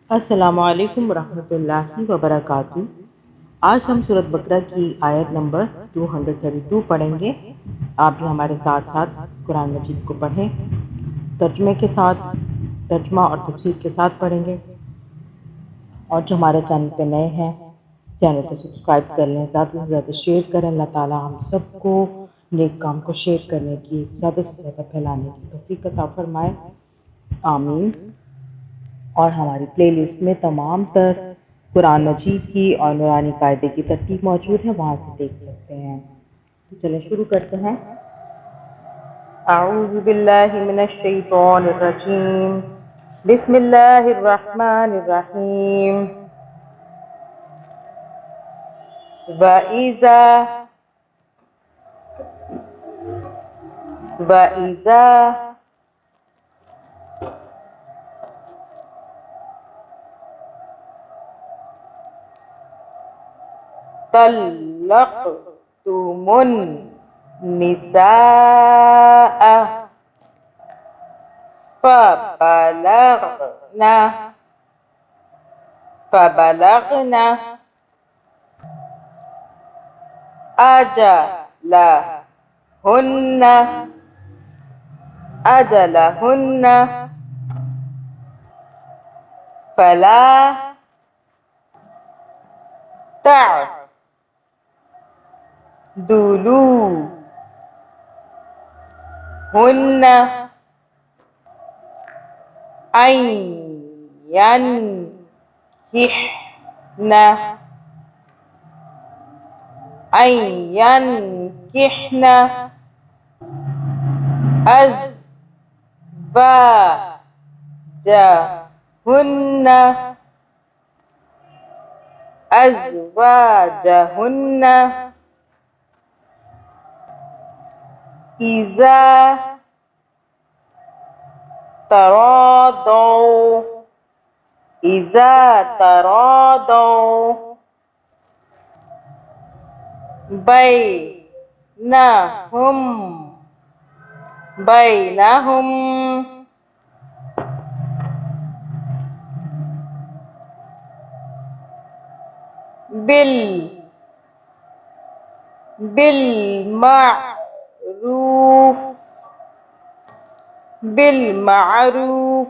अस्सलामु अलैकुम रहमतुल्लाहि व बरकातुहू। आज हम सूरत बकरा की आयत नंबर 232 पढ़ेंगे। आप भी हमारे साथ साथ कुरान मजीद को पढ़ें, तर्जुमे के साथ, तर्जुमा और तफसीर के साथ पढ़ेंगे। और जो हमारे चैनल पे नए हैं, चैनल को सब्सक्राइब कर लें, ज़्यादा से ज़्यादा शेयर करें। अल्लाह ताला हम सबको नेक काम को शेयर करने की, ज़्यादा से ज़्यादा फैलाने की तौफीक अता फरमाए, आमीन। और हमारी प्लेलिस्ट में तमाम तर कुरान मजीद की और नूरानी कायदे की तरतीब मौजूद है, वहाँ से देख सकते हैं। तो चलें शुरू करते हैं। अऊज़ु बिल्लाहि मिनश शैतानिर रजीम, बिस्मिल्लाहिर रहमानिर रहीम। वइज़ा तल्लक़्तुमुन निसाअ फबलगना फबलगना अजलहुन्ना अजलहुन्ना फला तअदुलूहुन्ना अन यनकिहना अन यनकिहना अज़वाजहुन्ना अज़वाजहुन्ना इज़ा तरादौ इज़ा तरादौ बैनहुम बैनहुम बिल बिलमारूफ बिलमारूफ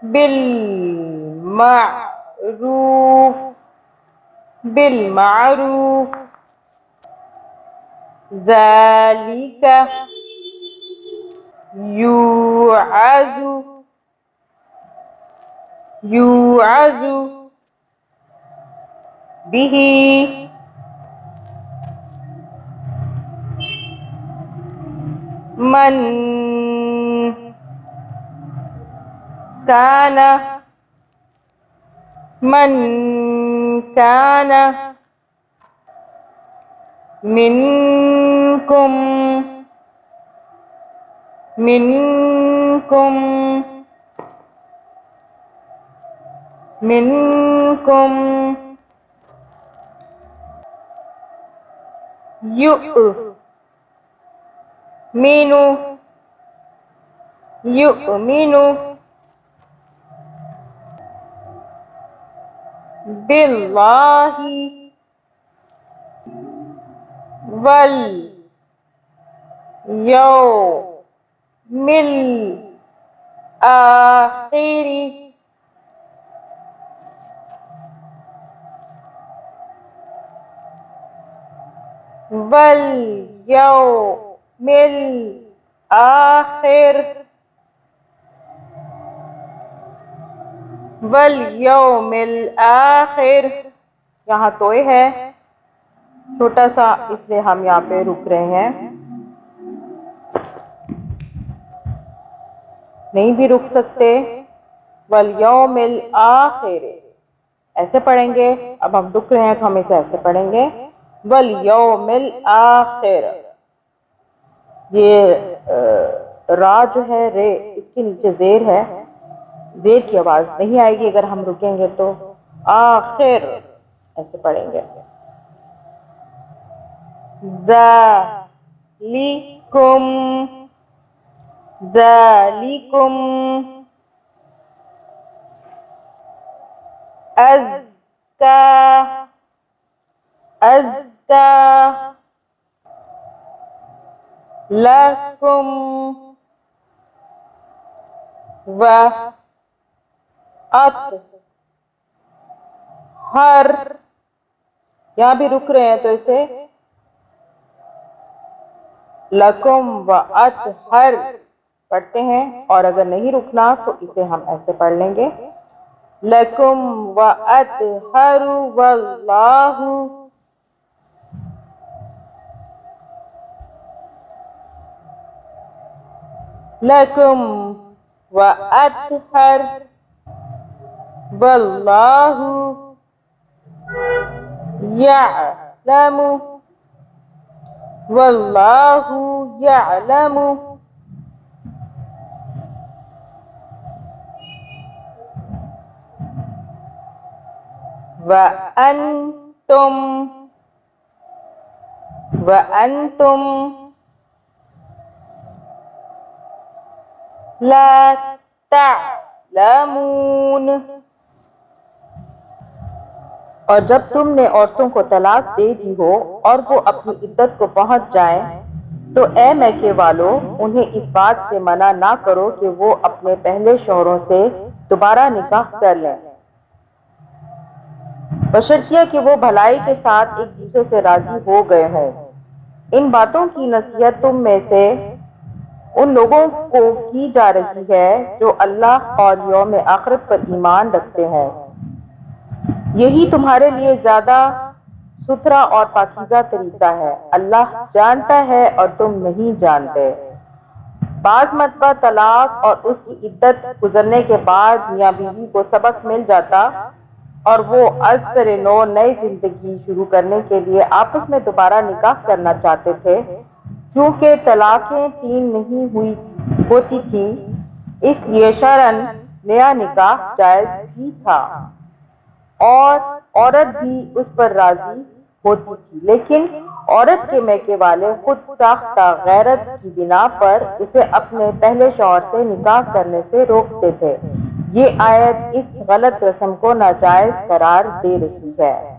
बिलमारूफ बिलमारूफ ज़ालिका युअज़ु युअज़ु बिही मन काना मन काना मिनकुम मिनकुम मिनकुम युमिनु युमिनु बिल्लाहि वल यौमिल आखिरी वल यौमिल आखिर वल यौमिल आखिर। यहाँ तोय है छोटा सा, इसलिए हम यहाँ पे रुक रहे हैं, नहीं भी रुक सकते। वल यौमिल आखिर ऐसे पढ़ेंगे। अब हम रुक रहे हैं तो हम इसे ऐसे पढ़ेंगे, वल यौमिल आखिर। ये रा जो है रे, इसके नीचे जेर है, जेर की आवाज नहीं आएगी अगर हम रुकेंगे तो। आखिर ऐसे पढ़ेंगे। ज़ालिकुम ज़ालिकुम अज़्का अज़्का लकुम व अत्हर। यहाँ भी रुक रहे हैं तो इसे लकुम व अत्हर पढ़ते हैं, और अगर नहीं रुकना तो इसे हम ऐसे पढ़ लेंगे लकुम व अत्हरु वल्लाहु लकुम व अत्हर वल्लाहु यअलमु वल्लाहु यअलमु व अंतुम ला तअलमून। और जब तुमने औरतों को तलाक दे दी हो और वो अपनी इद्दत को पहुंच जाएं, तो ए मैके वालों, उन्हें इस बात से मना ना करो कि वो अपने पहले शौहरों से दोबारा निकाह कर लें, बशर्तिया कि वो भलाई के साथ एक दूसरे से राजी हो गए हों। इन बातों की नसीहत तुम में से उन लोगों को की जा रही है जो अल्लाह और यौम आखिरत पर ईमान रखते हों। यही तुम्हारे लिए ज्यादा सुथरा और पाकीज़ा तरीका है। अल्लाह जानता है और तुम नहीं जानते। बाज़ मरतबा तलाक और उसकी इद्दत गुजरने के बाद मियाँ बीवी को सबक मिल जाता और वो अज़ नो नई जिंदगी शुरू करने के लिए आपस में दोबारा निकाह करना चाहते थे। चूँकि तलाक़ें 3 नहीं हुई होती थी, इसलिए शरअन नया निकाह जायज़ भी था और औरत भी उस पर राजी होती थी, लेकिन औरत के मैके वाले खुद साख्ता गैरत की बिना पर उसे अपने पहले शौहर से निकाह करने से रोकते थे। ये आयत इस गलत रस्म को नाजायज़ करार दे रही है।